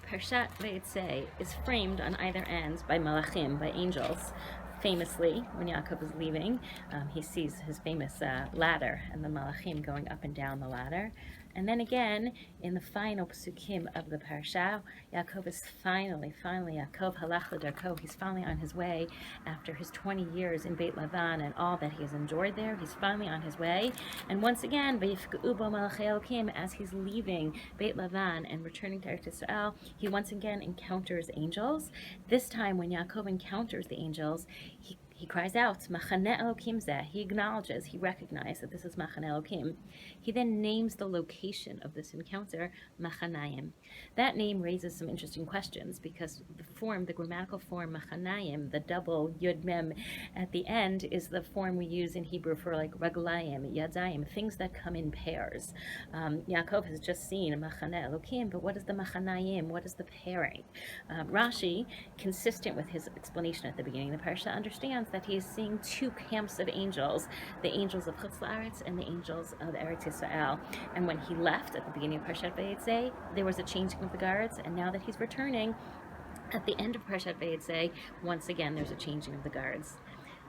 Parashat Vayeitzei is framed on either end by malachim, by angels. Famously, when Yaakov is leaving, he sees his famous ladder and the malachim going up and down the ladder. And then again, in the final psukim of the parasha, Yaakov is finally, Yaakov halach l'darko, he's finally on his way after his 20 years in Beit Lavan and all that he has enjoyed there. He's finally on his way. And once again, v'yifka'u bo malachei Elokim, as he's leaving Beit Lavan and returning to Eretz Yisrael, he once again encounters angels. This time, when Yaakov encounters the angels, he cries out, Machane Elokim zeh. He acknowledges, he recognizes that this is Machane Elokim. He then names the location of this encounter, Machanayim. That name raises some interesting questions because the grammatical form Machanayim, the double Yud Mem at the end, is the form we use in Hebrew for like Raglayim, Yadayim, things that come in pairs. Yaakov has just seen Machane Elokim, but what is the Machanayim? What is the pairing? Rashi, consistent with his explanation at the beginning of the parasha, understands that he is seeing two camps of angels, the angels of Chutz La'aretz and the angels of Eretz Yisrael. And when he left at the beginning of Parashat Vayeitzei, there was a changing of the guards, and now that he's returning, at the end of Parashat Vayeitzei, once again there's a changing of the guards.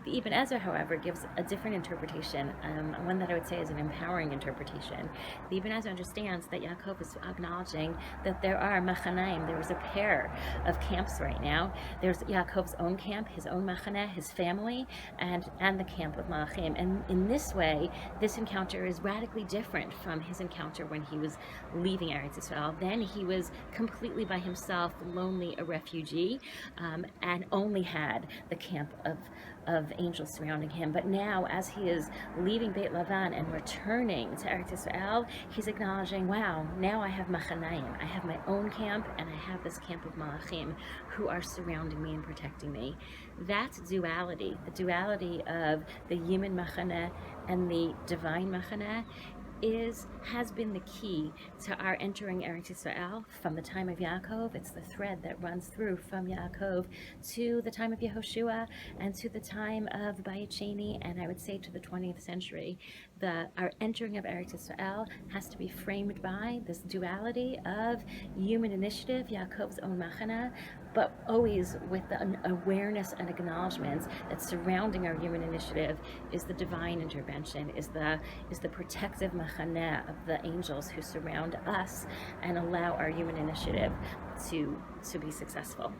The Ibn Ezra, however, gives a different interpretation, one that I would say is an empowering interpretation. The Ibn Ezra understands that Yaakov is acknowledging that there are Machanaim, there is a pair of camps right now. There's Yaakov's own camp, his own Machaneh, his family, and the camp of Malachim. And in this way, this encounter is radically different from his encounter when he was leaving Eretz Yisrael. Then he was completely by himself, lonely, a refugee, and only had the camp of angels surrounding him. But now, as he is leaving Beit Lavan and returning to Eretz Yisrael, he's acknowledging, wow, now I have Machanayim. I have my own camp, and I have this camp of Malachim who are surrounding me and protecting me. That duality, the duality of the human Machaneh and the divine Machaneh, has been the key to our entering Eretz Yisrael from the time of Yaakov. It's the thread that runs through from Yaakov to the time of Yehoshua and to the time of Bayit Sheni, and I would say to the 20th century. Our entering of Eretz Yisrael has to be framed by this duality of human initiative, Yaakov's own Machaneh, but always with the awareness and acknowledgement that surrounding our human initiative is the divine intervention, is the protective Machaneh of the angels who surround us and allow our human initiative to be successful.